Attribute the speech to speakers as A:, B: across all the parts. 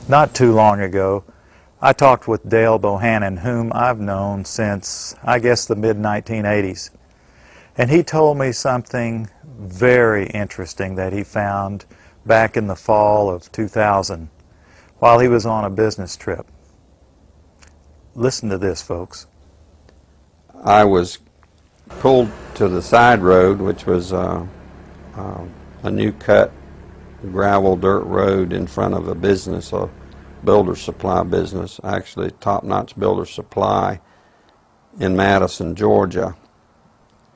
A: Not too long ago, I talked with Dale Bohannon, whom I've known since, I guess, the mid-1980s. And he told me something very interesting that he found back in the fall of 2000 while he was on a business trip. Listen to this, folks.
B: I was pulled to the side road, which was a new cut gravel dirt road in front of a business, a builder supply business, actually top-notch builder supply in Madison, Georgia.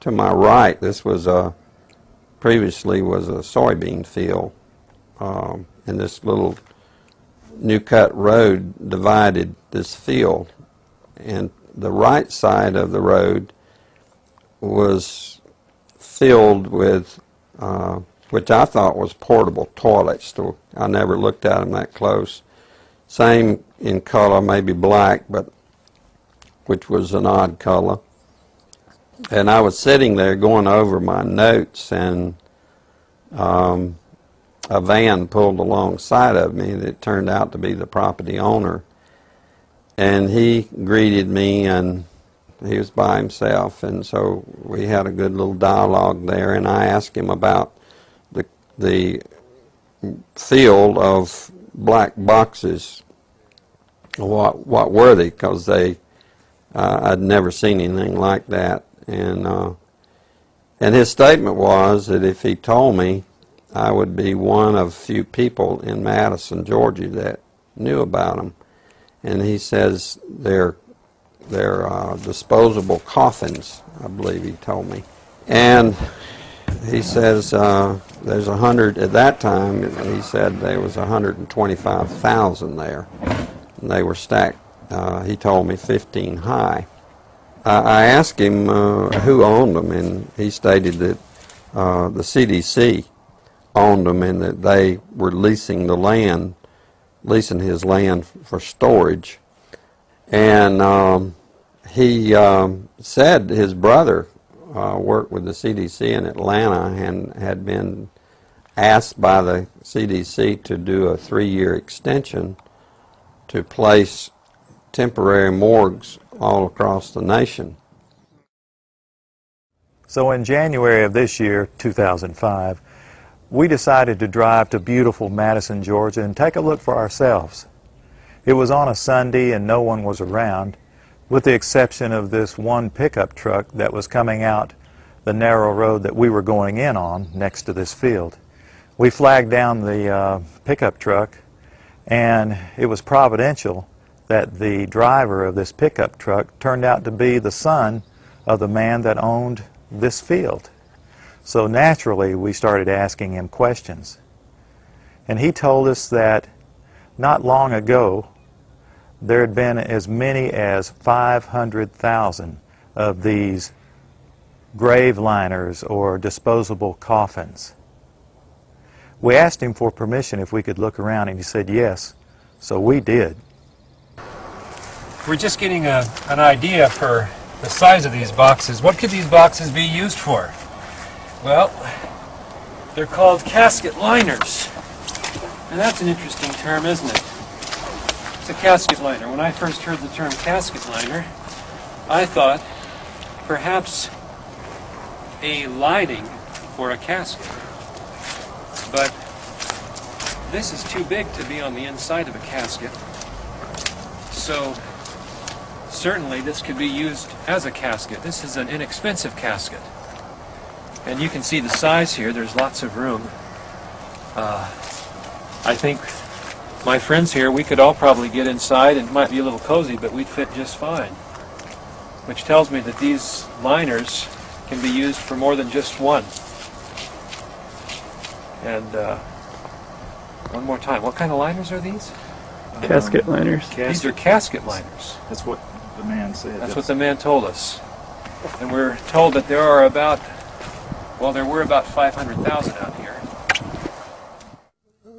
B: To my right, this was previously was a soybean field, and this little new cut road divided this field, and the right side of the road was filled with which I thought was portable toilets. I never looked at them that close. Same in color, maybe black, but which was an odd color. And I was sitting there going over my notes, and a van pulled alongside of me that turned out to be the property owner. And he greeted me, and he was by himself, and so we had a good little dialogue there, and I asked him about the field of black boxes. What were they? Because I'd never seen anything like that, and his statement was that if he told me, I would be one of few people in Madison, Georgia that knew about them. And he says they're disposable coffins, I believe he told me. And he says there's 100, at that time, he said there was 125,000 there. And they were stacked, he told me, 15 high. I asked him who owned them, and he stated that the CDC owned them and that they were leasing the land, leasing his land for storage. And he said his brother worked with the CDC in Atlanta and had been asked by the CDC to do a 3-year extension to place temporary morgues all across the nation.
A: So in January of this year, 2005, we decided to drive to beautiful Madison, Georgia and take a look for ourselves. It was on a Sunday and no one was around, with the exception of this one pickup truck that was coming out the narrow road that we were going in on next to this field. We flagged down the pickup truck, and it was providential that the driver of this pickup truck turned out to be the son of the man that owned this field. So naturally we started asking him questions. And he told us that not long ago there had been as many as 500,000 of these grave liners or disposable coffins. We asked him for permission if we could look around, and he said yes, so we did.
C: We're just getting an idea for the size of these boxes. What could these boxes be used for? Well, they're called casket liners. And that's an interesting term, isn't it? It's a casket liner. When I first heard the term casket liner, I thought perhaps a lining for a casket. But this is too big to be on the inside of a casket. So certainly this could be used as a casket. This is an inexpensive casket. And you can see the size here. There's lots of room. I think my friends here, we could all probably get inside, and it might be a little cozy, but we'd fit just fine. Which tells me that these liners can be used for more than just one. And one more time, what kind of liners are these?
D: Casket liners.
C: These are casket liners.
A: That's what the man said.
C: That's what the man told us. And we're told that there are about, well, there were about 500,000 out here.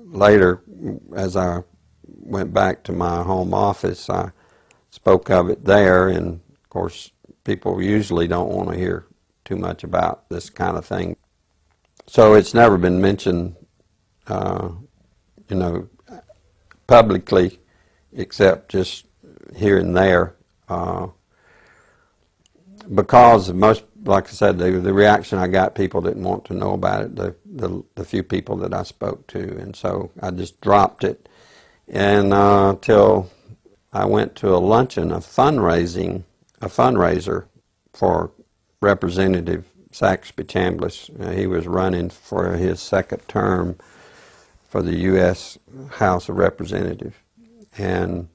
B: Later, as I went back to my home office, I spoke of it there, and of course people usually don't want to hear too much about this kind of thing. So it's never been mentioned, publicly, except just here and there, because most, like I said, the reaction I got, people didn't want to know about it, the few people that I spoke to, and so I just dropped it. And till I went to a luncheon, a fundraiser for Representative Saxby Chambliss. He was running for his second term for the U.S. House of Representatives. And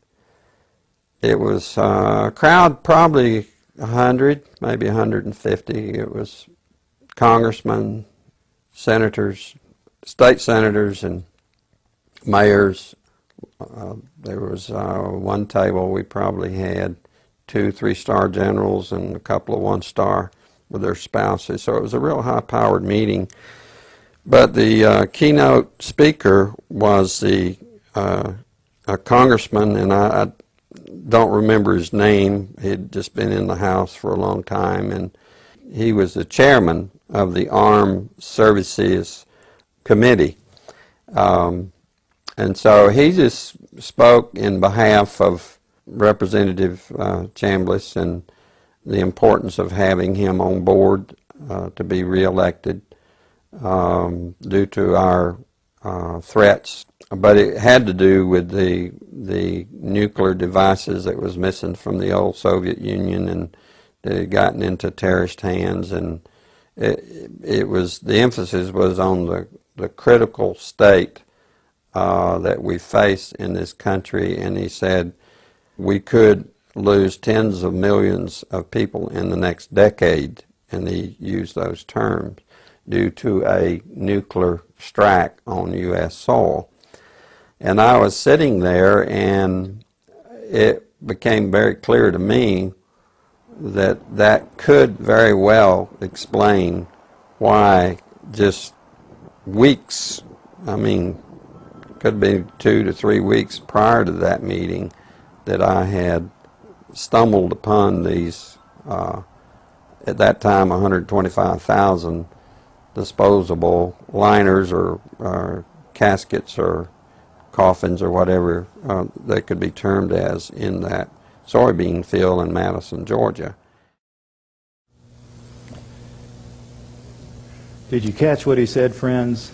B: it was a crowd, probably 100, maybe 150. It was congressmen, senators, state senators, and mayors. There was one table, we probably had 2 3-star generals and a couple of 1-star with their spouses. So it was a real high-powered meeting. But the keynote speaker was a congressman, and I don't remember his name. He'd just been in the House for a long time, and he was the chairman of the Armed Services Committee. And so he just spoke in behalf of Representative Chambliss and the importance of having him on board to be reelected due to our threats. But it had to do with the nuclear devices that was missing from the old Soviet Union, and it had gotten into terrorist hands, and it was, the emphasis was on the critical state that we face in this country, and he said we could lose tens of millions of people in the next decade, and he used those terms, due to a nuclear strike on U.S. soil. And I was sitting there, and it became very clear to me that that could very well explain why just weeks, I mean, could be 2 to 3 weeks prior to that meeting, that I had stumbled upon these, at that time, 125,000 disposable liners or caskets or coffins or whatever they could be termed as in that soybean field in Madison, Georgia.
A: Did you catch what he said, friends?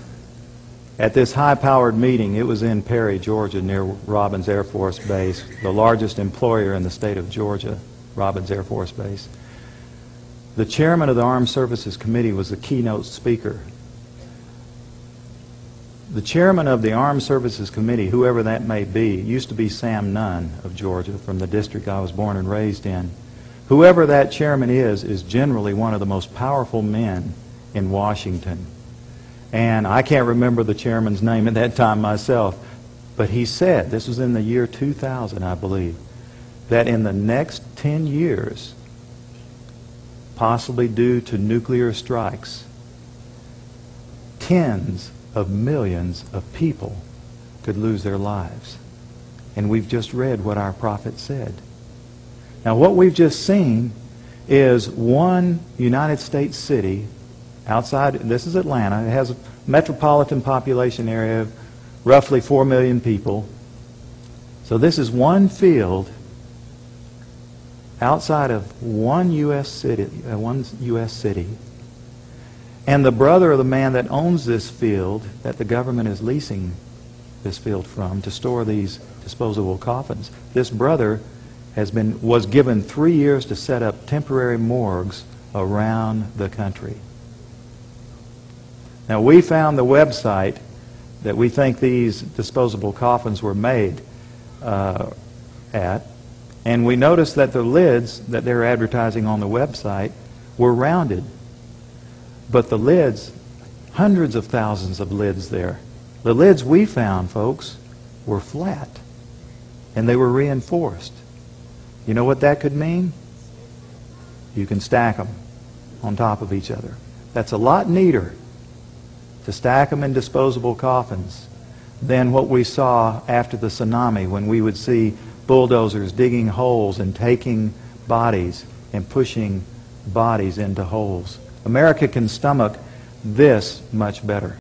A: At this high-powered meeting, it was in Perry, Georgia, near Robins Air Force Base, the largest employer in the state of Georgia, Robins Air Force Base. The chairman of the Armed Services Committee was the keynote speaker. The chairman of the Armed Services Committee, whoever that may be, used to be Sam Nunn of Georgia, from the district I was born and raised in. Whoever that chairman is generally one of the most powerful men in Washington. And I can't remember the chairman's name at that time myself, but he said, this was in the year 2000, I believe, that in the next 10 years, possibly due to nuclear strikes, tens of millions of people could lose their lives. And we've just read what our prophet said. Now, what we've just seen is one United States city outside, this is Atlanta, it has a metropolitan population area of roughly 4 million people. So this is one field outside of one U.S. city, and the brother of the man that owns this field, that the government is leasing this field from to store these disposable coffins, this brother was given 3 years to set up temporary morgues around the country. Now, we found the website that we think these disposable coffins were made at, and we noticed that the lids that they're advertising on the website were rounded. But the lids, hundreds of thousands of lids there, the lids we found, folks, were flat, and they were reinforced. You know what that could mean? You can stack them on top of each other. That's a lot neater to stack them in disposable coffins than what we saw after the tsunami, when we would see bulldozers digging holes and taking bodies and pushing bodies into holes. America can stomach this much better.